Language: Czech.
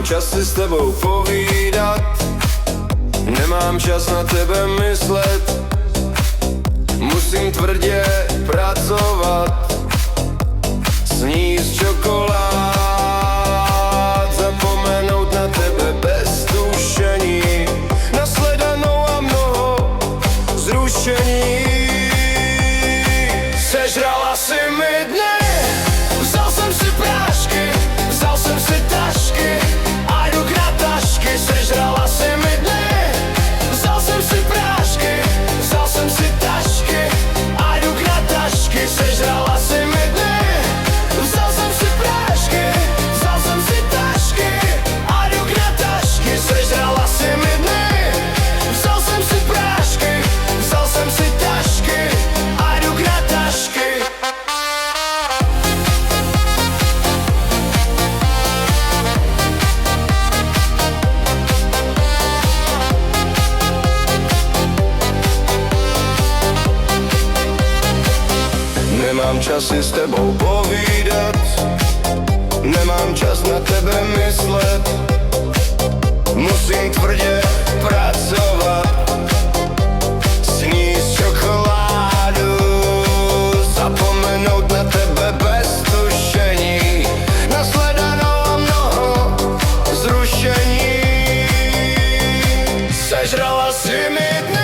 Nemám čas si s tebou povídat, nemám čas na tebe myslet. Musím tvrdě pracovat, sníst čokolád, zapomenout na tebe bez tušení, na sledanou a mnoho zrušení. Sežrala si mi dny, vzal jsem si prášky, vzal jsem si tašky a jdu k Natašky. Sežrala si mi dny, vzal jsem si prášky, vzal jsem si tašky a jdu k Natašky. Sežrala si mi dny, vzal jsem si prášky, vzal jsem si tašky a jdu k Natašky. Sežrala si mi dny, vzal jsem si prášky, vzal jsem si tašky a jdu k Natašky. Nemám čas si s tebou povídat, nemám čas na tebe myslet. Musím tvrdě pracovat, sníst čokoládu, zapomenout na tebe bez tušení, na sledanou a mnoho zrušení. Sežrala si mi dny,